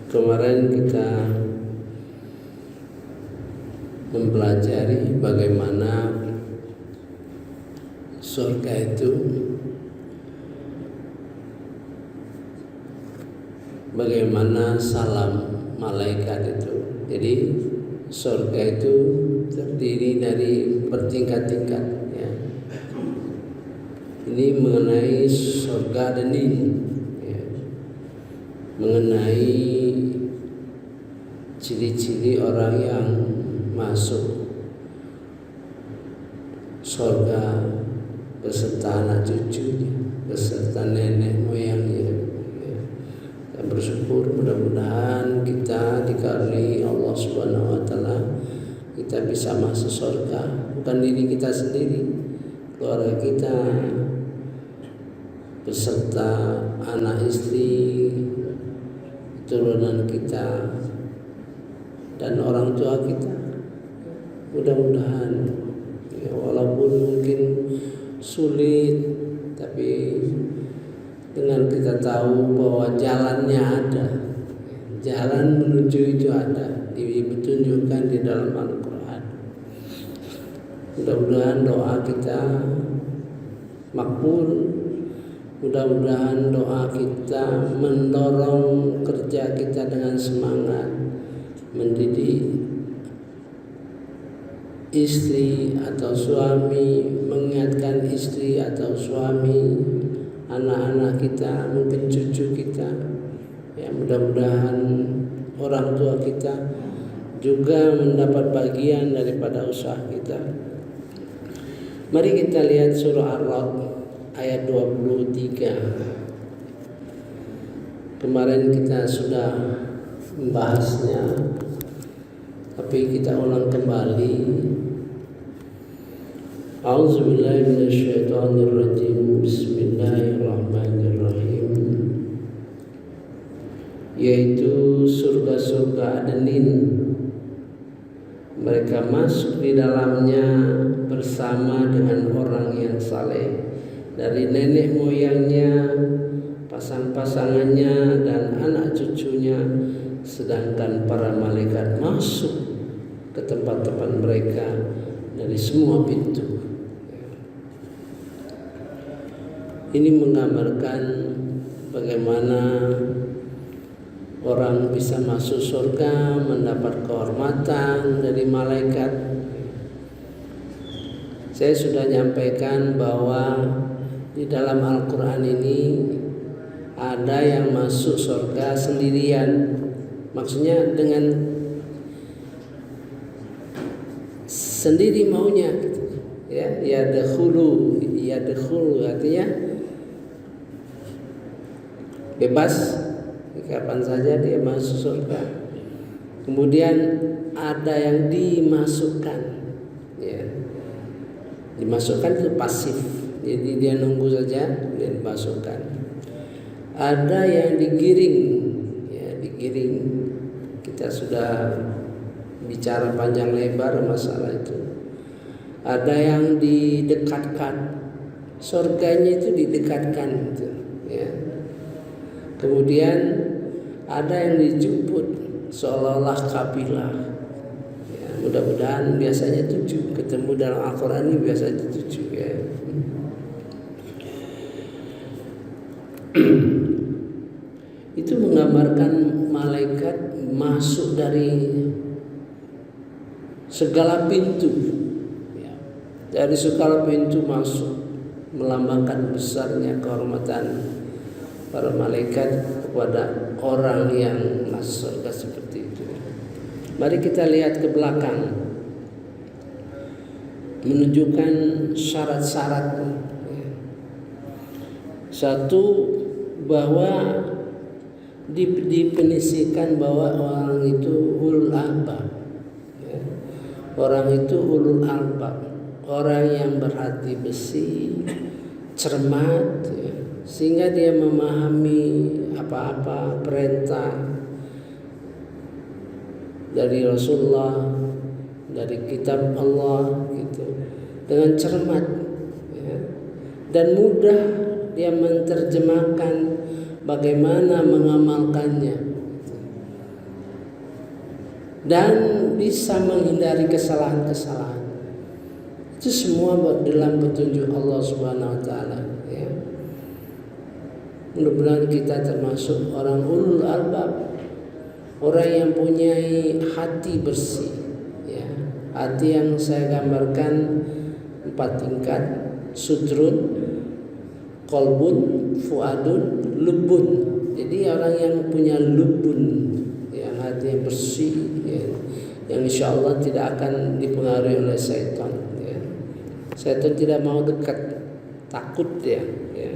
Kemarin kita mempelajari bagaimana surga itu, bagaimana salam malaikat itu. Jadi surga itu terdiri dari bertingkat-tingkat, ya. Ini mengenai surga dan ini, ya. Mengenai ciri-ciri orang yang masuk surga beserta anak cucunya, beserta nenek moyangnya, ya. Dan bersyukur mudah-mudahan kita dikaruniai Allah Subhanahu wa taala, kita bisa masuk surga, bukan diri kita sendiri, keluarga kita beserta anak istri, turunan kita, dan orang tua kita. Mudah-mudahan, ya, walaupun mungkin sulit, tapi dengan kita tahu bahwa jalannya ada, jalan menuju itu ada, ditunjukkan di dalam Al-Quran. Mudah-mudahan doa kita makbul. Mudah-mudahan doa kita mendorong kerja kita dengan semangat, mendidik istri atau suami, mengingatkan istri atau suami, anak-anak kita, mungkin cucu kita. Ya, mudah-mudahan orang tua kita juga mendapat bagian daripada usaha kita. Mari kita lihat surah Ar-Ra'd ayat 23. Kemarin kita sudah membahasnya, tapi kita ulang kembali. A'udzubillahi minasyaitonirrajim. Bismillahirrahmanirrahim. Yaitu surga-surga Adenin. Mereka masuk di dalamnya bersama dengan orang yang saleh, dari nenek moyangnya, pasang-pasangannya, dan anak cucunya. Sedangkan para malaikat masuk ke tempat-tempat mereka dari semua pintu. Ini menggambarkan bagaimana orang bisa masuk surga, mendapat kehormatan dari malaikat. Saya sudah nyampaikan bahwa di dalam Al-Quran ini ada yang masuk surga sendirian. Maksudnya dengan sendiri maunya, gitu. Ya, yadkhulu artinya bebas, kapan saja dia masuk surga. Kemudian ada yang dimasukkan, ya. Dimasukkan itu pasif, jadi dia nunggu saja dia dimasukkan. Ada yang digiring, ya, digiring. Kita sudah bicara panjang lebar masalah itu. Ada yang didekatkan, surganya itu didekatkan, gitu, ya. Kemudian ada yang dijemput seolah-olah kabilah. Ya, mudah-mudahan biasanya 7, ketemu dalam Al-Quran ini biasanya 7, ya. Itu menggambarkan malaikat masuk dari segala pintu, ya. Dari segala pintu masuk, melambangkan besarnya kehormatan para malaikat kepada orang yang masuk surga seperti itu. Mari kita lihat ke belakang, menunjukkan syarat-syarat. Satu, bahwa didefinisikan bahwa orang itu ulul albab, ya. Orang itu ulul albab, orang yang berhati besi, cermat, ya, sehingga dia memahami apa-apa perintah dari Rasulullah, dari kitab Allah, gitu, dengan cermat, ya, dan mudah dia menerjemahkan bagaimana mengamalkannya. dan bisa menghindari kesalahan-kesalahan. Itu semua dalam petunjuk Allah Subhanahu wa taala, ya. Mudah-mudahan kita termasuk orang ulul albab, orang yang punya hati bersih, ya. Hati yang saya gambarkan 4 tingkat: sudrun, qalbun, fuadun, lubun. Jadi orang yang punya lubun, yang hati yang bersih, ya, yang insya Allah tidak akan dipengaruhi oleh syaitan, ya. Syaitan tidak mau dekat, takut dia, ya.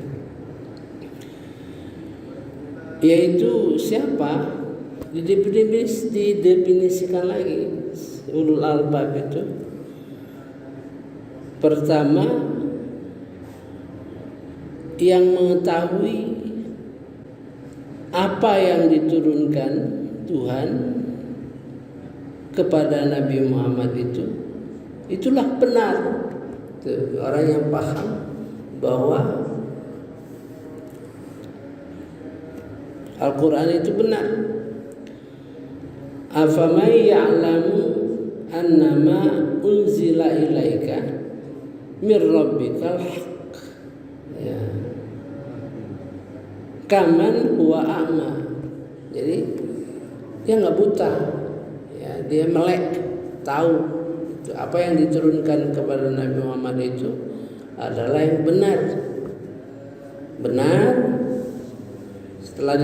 Yaitu siapa? Didefinisikan lagi ulul albab itu. Pertama, yang mengetahui apa yang diturunkan Tuhan kepada Nabi Muhammad itulah benar. Itu orang yang paham bahwa Al-Quran itu benar. Afamay ya'lamu annama unzila ilaika mir rabbikal haqq, ya, kaman huwa a'ma. Jadi dia nggak buta, ya, dia melek, tahu itu apa yang diturunkan kepada Nabi Muhammad itu adalah yang benar. Setelah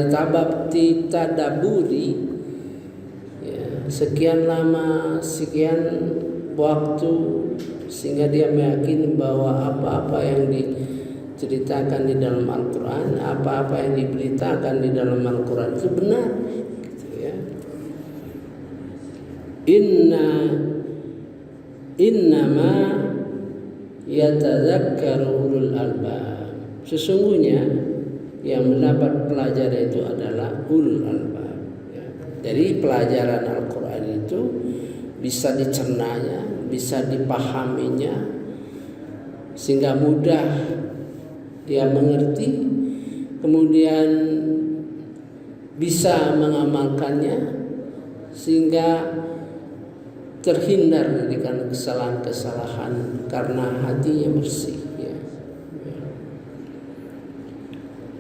ditadaburi, ya, sekian lama, sekian waktu, sehingga dia meyakini bahwa apa-apa yang diceritakan di dalam Al-Quran, apa-apa yang diberitakan di dalam Al-Quran itu benar, gitu, ya. Innama yatadzakkaru ulul albab. Sesungguhnya yang mendapat pelajaran itu adalah ulul albab, ya. Jadi pelajaran Al-Quran itu bisa dicernanya, bisa dipahaminya, sehingga mudah dia mengerti, kemudian bisa mengamalkannya, sehingga terhindar dari kesalahan-kesalahan karena hatinya bersih, ya.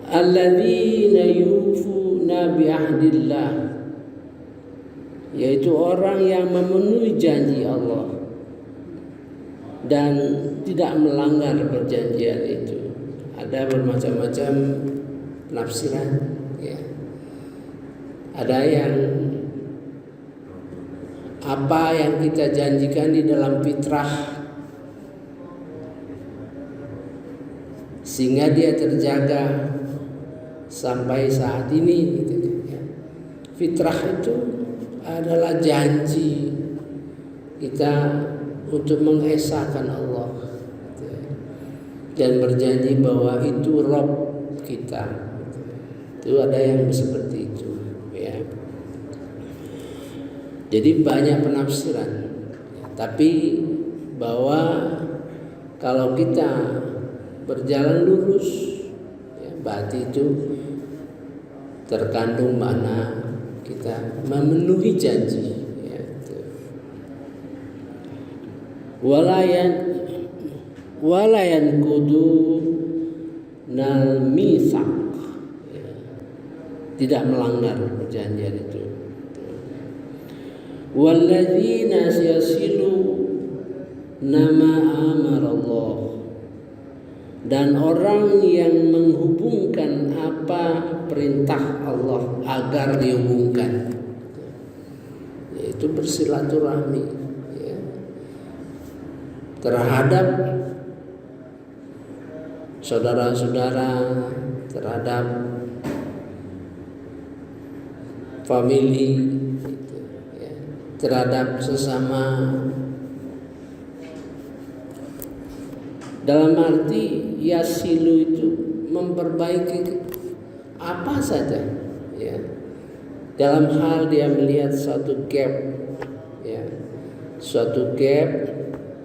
Alladzina yufuna bi'ahdillah, yaitu orang yang memenuhi janji Allah dan tidak melanggar perjanjian itu. Ada bermacam-macam penafsiran, ya. Ada yang apa yang kita janjikan di dalam fitrah sehingga dia terjaga sampai saat ini, gitu, ya. Fitrah itu adalah janji kita untuk mengesahkan Allah, gitu, ya. Dan berjanji bahwa itu Rabb kita, gitu. Itu ada yang seperti itu, ya. Jadi banyak penafsiran, tapi bahwa kalau kita berjalan lurus, ya, berarti itu terkandung makna kita memenuhi janji, ya. Walayan kudu nal misak, ya. Tidak melanggar perjanjian itu. Walladzina yasilu nama amarallah, dan orang yang menghubungkan apa perintah Allah agar dihubungkan, yaitu bersilaturahmi, ya, terhadap saudara-saudara, terhadap famili, terhadap sesama, dalam arti yasilu itu memperbaiki apa saja, ya, dalam hal dia melihat suatu gap, ya, suatu gap,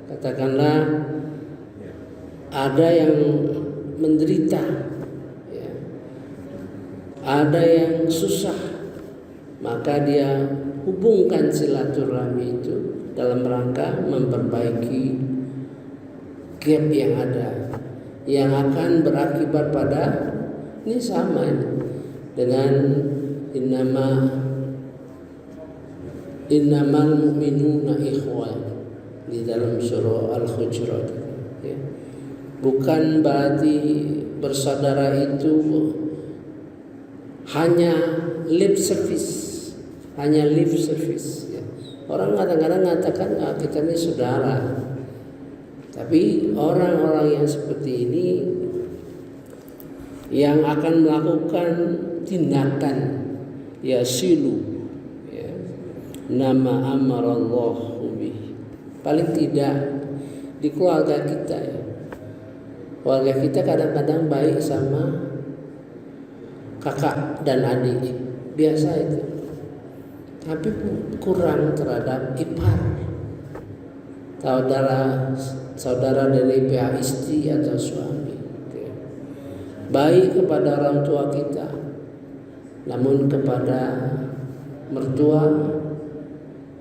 katakanlah ada yang menderita, ya, ada yang susah, maka dia hubungkan silaturahmi itu dalam rangka memperbaiki gap yang ada, yang akan berakibat pada ini sama dengan innamal mu'minuna ikhwan di dalam surah Al-Hujurat. Ya. Bukan berarti bersaudara itu hanya lip service, ya. Orang kadang-kadang mengatakan kita ini saudara, tapi orang-orang yang seperti ini yang akan melakukan tindakan yasilu, ya, nama amarallahu bih, paling tidak di keluarga kita, ya. Keluarga kita kadang-kadang baik sama kakak dan adik, biasa itu, tapi kurang terhadap ipar, saudara dari pihak istri atau suami. Baik kepada orang tua kita, namun kepada mertua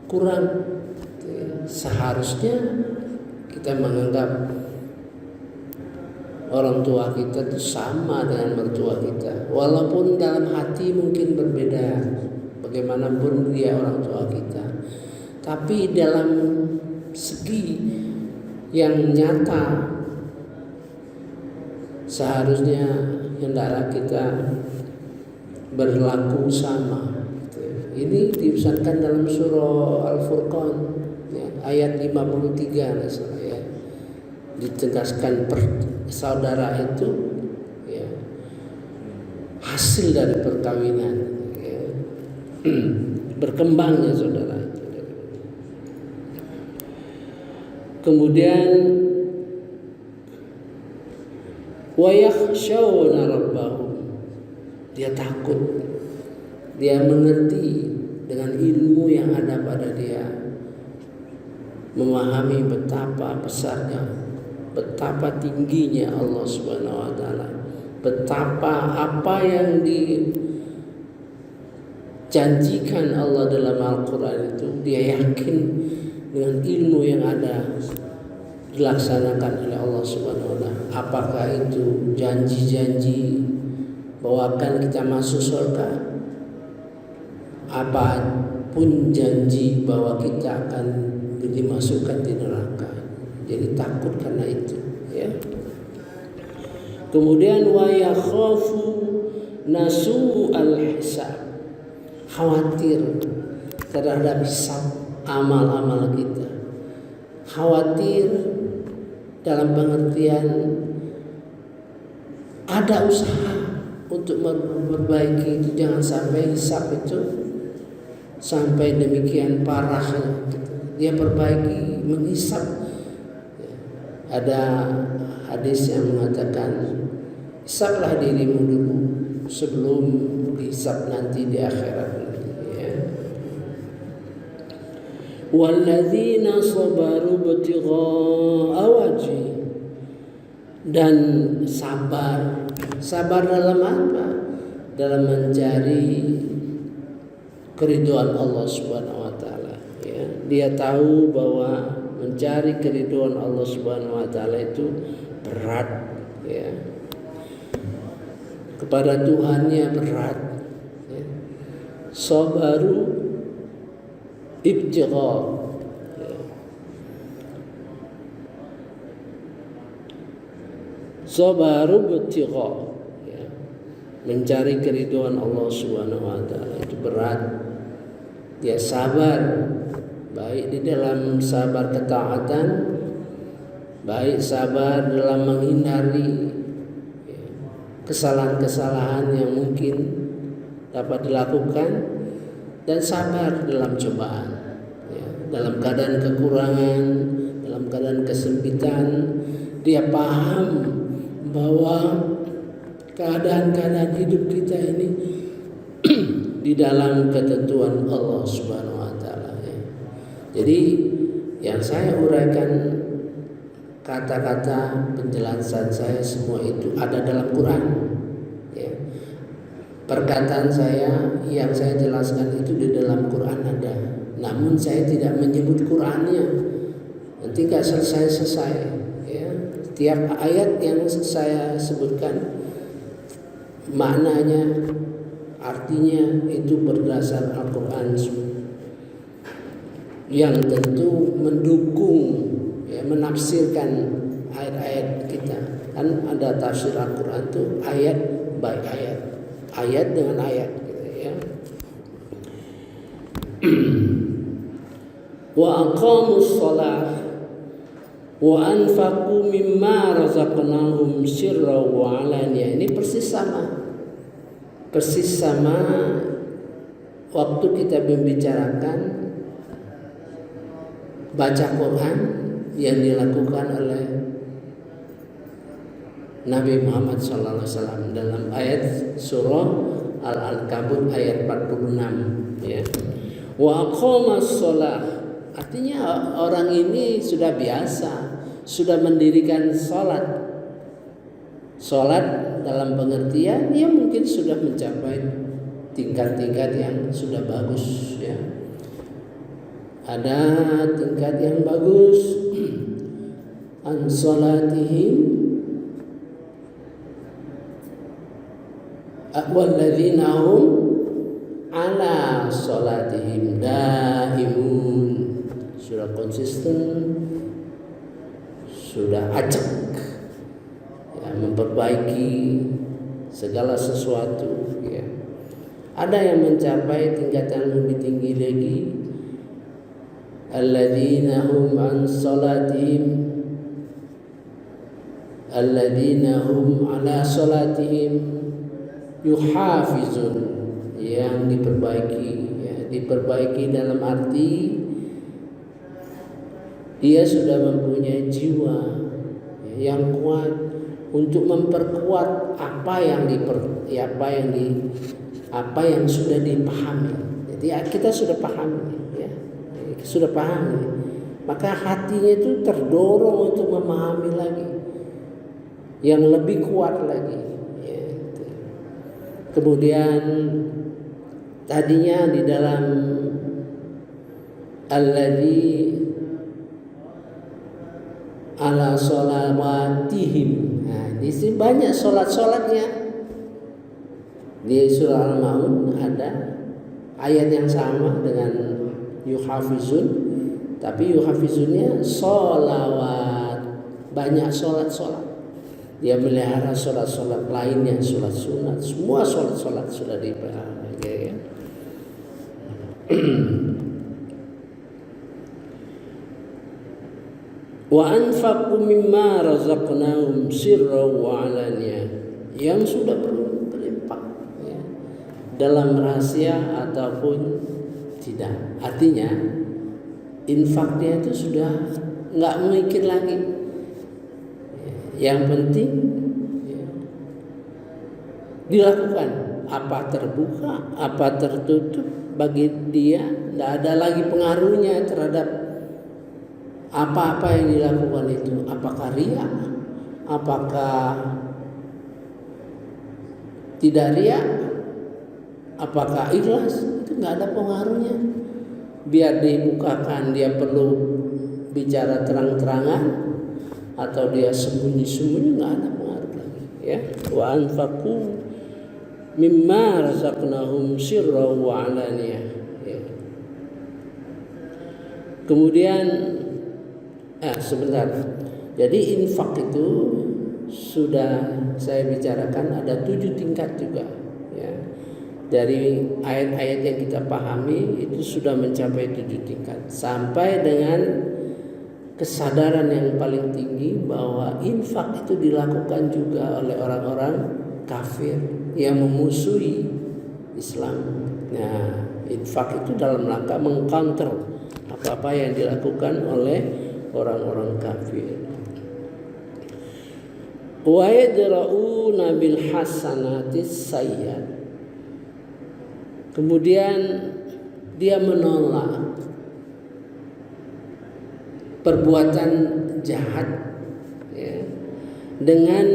kurang. Seharusnya kita menganggap orang tua kita itu sama dengan mertua kita, walaupun dalam hati mungkin berbeda, bagaimanapun dia orang tua kita, tapi dalam segi yang nyata seharusnya hendaklah kita berlaku sama. Ini diusahakan dalam surah Al-Furqan, ya, ayat 53 ya. Ditegaskan saudara itu, ya, hasil dari perkawinan, ya. Berkembangnya saudara itu. Kemudian wa yakhshawna rabbahum, dia takut, dia mengerti dengan ilmu yang ada pada dia, memahami betapa besarnya, betapa tingginya Allah Subhanahu wa taala, betapa apa yang dijanjikan Allah dalam Al-Qur'an itu dia yakin dengan ilmu yang ada dilaksanakan oleh Allah Subhanahu wa taala. Apakah itu janji-janji bahwa akan kita masuk surga, apapun janji bahwa kita akan dimasukkan di neraka. Jadi takut karena itu, ya. Kemudian wa yakhafu nasu al-hisab, khawatir terhadap hisab amal-amal kita. Khawatir dalam pengertian ada usaha untuk memperbaiki itu, jangan sampai hisab itu sampai demikian parahnya. Dia perbaiki, menghisab. Ada hadis yang mengatakan hisablah dirimu dulu sebelum dihisab nanti di akhirat. Walladzina sabaru ibtigha'a wajhi, dan sabar dalam apa? Dalam mencari keridhaan Allah Subhanahu wa taala, ya. Dia tahu bahwa mencari keridhaan Allah Subhanahu wa taala itu berat, ya. Kepada Tuhannya berat, ya. Sabaru ibtigha, ya. Sabaru ibtigha, ya. Mencari keridhaan Allah Subhanahu wa taala itu berat. Dia sabar, baik di dalam sabar ketaatan, baik sabar dalam menghindari, ya, kesalahan-kesalahan yang mungkin dapat dilakukan, dan sabar dalam cobaan, ya, dalam keadaan kekurangan, dalam keadaan kesempitan. Dia paham bahwa keadaan-keadaan hidup kita ini di dalam ketentuan Allah Subhanahu wa taala, ya. Jadi yang saya uraikan, kata-kata penjelasan saya semua itu ada dalam Quran, ya. Perkataan saya yang saya jelaskan itu di dalam Quran ada, namun saya tidak menyebut Qurannya. Nanti nggak selesai-selesai. Ya. Tiap ayat yang saya sebutkan maknanya, artinya itu berdasar Al-Quran yang tentu mendukung, ya, menafsirkan ayat-ayat kita. Kan ada tafsir Al-Quran itu ayat by ayat, ayat dengan ayat, gitu, ya. Wa aqamus shalah wa anfaqu mimma razaqnahum sirra wa alaniyah. Ini persis sama waktu kita membicarakan baca Quran yang dilakukan oleh Nabi Muhammad SAW dalam ayat surah Al-Ankabut ayat 46, ya. Wa aqamas shalah, artinya orang ini sudah biasa, sudah mendirikan salat. Salat dalam pengertian dia mungkin sudah mencapai tingkat-tingkat yang sudah bagus, ya. Ada tingkat yang bagus. An salatihim walladzina hum ala salatihim daimun. Sudah konsisten, sudah acak, ya, memperbaiki segala sesuatu, ya. Ada yang mencapai tingkatan lebih tinggi lagi. Alladzina hum an salatihim, alladzina hum ala salatihim yuhafizun, yang diperbaiki, ya, diperbaiki dalam arti dia sudah mempunyai jiwa, ya, yang kuat untuk memperkuat apa yang sudah dipahami. Jadi kita sudah pahami, ya, sudah pahami, maka hatinya itu terdorong untuk memahami lagi yang lebih kuat lagi, ya. Kemudian tadinya di dalam alladzi ala sholawatihim, nah, di sini banyak sholatnya. Di surah Al-Maun ada ayat yang sama dengan yuhafizun, tapi yuhafizunnya sholawat, banyak sholat. Dia melihara sholat lainnya, sholat sunat, semua sholat sudah dipelihara, ya. Wa anfaqu mimma razaqnahum sirra wa alaniyah, yang sudah berinfak, ya, dalam rahasia ataupun tidak. Artinya infaknya itu sudah nggak mikir lagi. Yang penting, ya, dilakukan, apa terbuka, apa tertutup, bagi dia tidak ada lagi pengaruhnya terhadap apa-apa yang dilakukan itu. Apakah riya, apakah tidak riya, apakah ikhlas, itu nggak ada pengaruhnya. Biar dibukakan dia perlu bicara terang-terangan atau dia sembunyi-sembunyi, nggak ada pengaruh lagi, ya. Wa anfaqu mimma razaqnahum sirra wa alaniyah, ya. Kemudian sebentar. Jadi infak itu sudah saya bicarakan ada 7 tingkat juga, ya. Dari ayat-ayat yang kita pahami itu sudah mencapai 7 tingkat, sampai dengan kesadaran yang paling tinggi bahwa infak itu dilakukan juga oleh orang-orang kafir yang memusuhi Islam. Nah, infak itu dalam rangka mengcounter apa-apa yang dilakukan oleh orang-orang kafir. Wa yadra'una bil hasanatis sayyi'at. Kemudian dia menolak perbuatan jahat, ya, dengan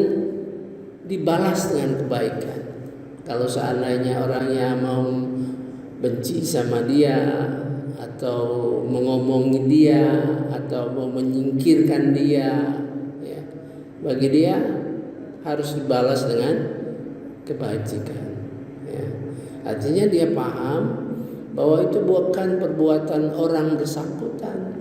dibalas dengan kebaikan. Kalau seandainya orangnya mau benci sama dia, atau mengomongi dia, atau mau menyingkirkan dia, ya, bagi dia harus dibalas dengan kebajikan. Ya. Artinya dia paham bahwa itu bukan perbuatan orang bersangkutan.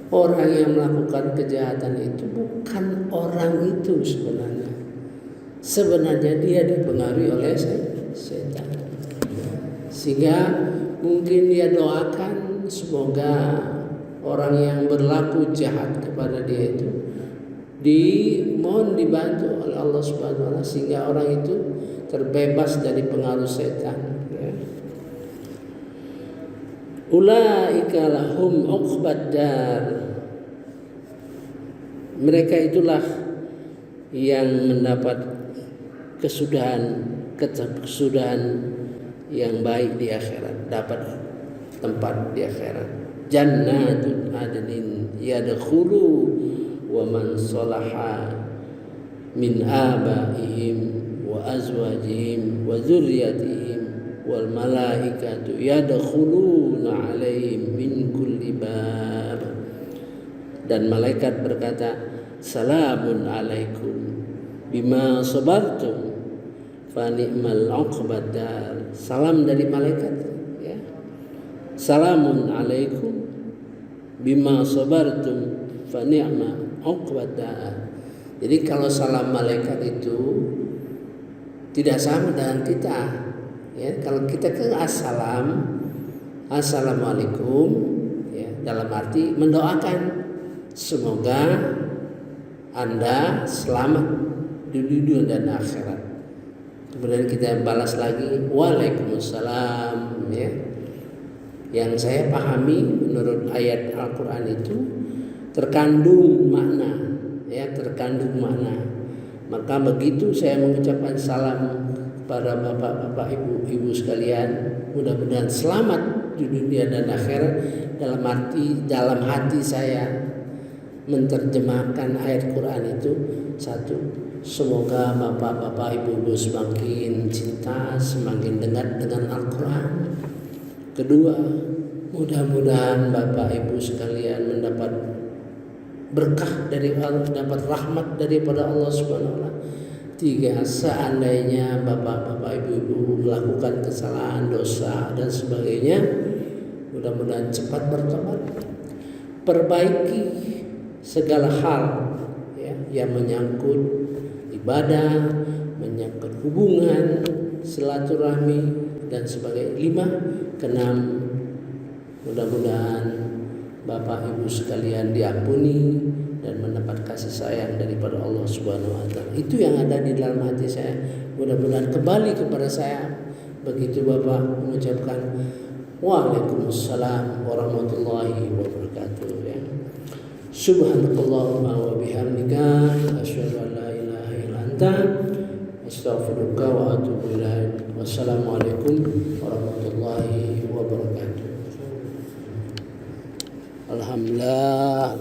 Orang yang melakukan kejahatan itu bukan orang itu sebenarnya. Sebenarnya dia dipengaruhi oleh setan. Sehingga mungkin dia doakan semoga orang yang berlaku jahat kepada dia itu mohon dibantu oleh Allah Subhanahu wa taala sehingga orang itu terbebas dari pengaruh setan. Ya. Ulaika lahum uqbad dar. Mereka itulah yang mendapat kesudahan yang baik di akhirat, dapat tempat di akhirat. Jannatun adnin yadkhulu wa man salaha min abaihim wa azwajihim wa dzurriyyatihim wal malaikatu yadkhuluna alaihim min kulli bab. Dan malaikat berkata, salamun alaikum bima sabartum fa ni'mal uqbad dar. Salam dari malaikat, ya. Salamun alaikum bima sabartum fa ni'ma uqbad dar. Jadi kalau salam malaikat itu tidak sama dengan kita, ya. Kalau kita ke assalamualaikum, ya, dalam arti mendoakan semoga Anda selamat di dunia dan akhirat. Kemudian kita balas lagi waalaikumsalam, ya. Yang saya pahami menurut ayat Al-Quran itu terkandung makna, ya, terkandung makna. Maka begitu saya mengucapkan salam kepada bapak-bapak, ibu-ibu sekalian, mudah-mudahan selamat di dunia dan akhirat. Dalam hati saya menerjemahkan ayat Quran itu, satu, semoga bapak-bapak ibu-ibu semakin cinta, semakin dekat dengan Al-Quran. Kedua, mudah-mudahan bapak ibu sekalian mendapat berkah dari Allah, dapat rahmat daripada Allah Subhanahu wa taala. Tiga, seandainya bapak-bapak ibu-ibu melakukan kesalahan, dosa dan sebagainya, mudah-mudahan cepat bertobat, perbaiki segala hal, ya, yang menyangkut ibadah, menyangkut hubungan, silaturahmi dan sebagainya. 5, keenam, mudah-mudahan bapak ibu sekalian diampuni dan mendapat kasih sayang daripada Allah Subhanahu wa taala. Itu yang ada di dalam hati saya. Mudah-mudahan kembali kepada saya. Begitu bapak mengucapkan waalaikumsalam warahmatullahi wabarakatuh, ya. Subhanakallahumma wa bihamdika asyhadu an la ilaha illa anta astaghfiruka wa atubu ilaik. Wassalamualaikum warahmatullahi wabarakatuh. Alhamdulillah.